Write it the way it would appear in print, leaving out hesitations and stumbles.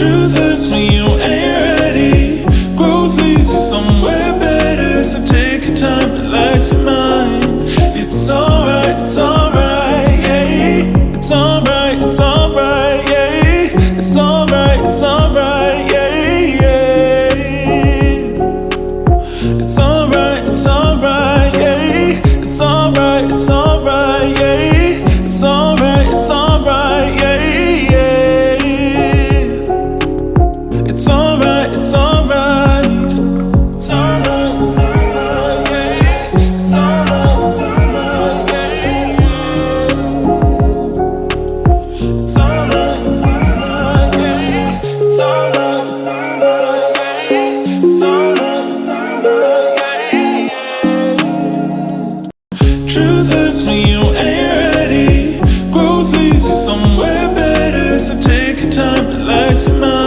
Truth hurts when you ain't ready. Growth leads you somewhere better. So take your time, relax your mind. It's alright, it's alright, yeah. It's alright, it's alright, yeah. It's alright, it's alright, yeah, yeah. It's alright, it's alright, yeah. It's alright, it's alright, yeah. It's alright, it's alright, yeah, yeah. It's alright, it's alright. It's alright, it's alright, yeah. It's alright, it's alright, yeah. It's alright, it's alright, yeah. It's alright, it's alright, yeah. It's alright, it's alright, yeah. Truth hurts when you ain't ready. Growth leads you somewhere better. So take your time, relax your mind.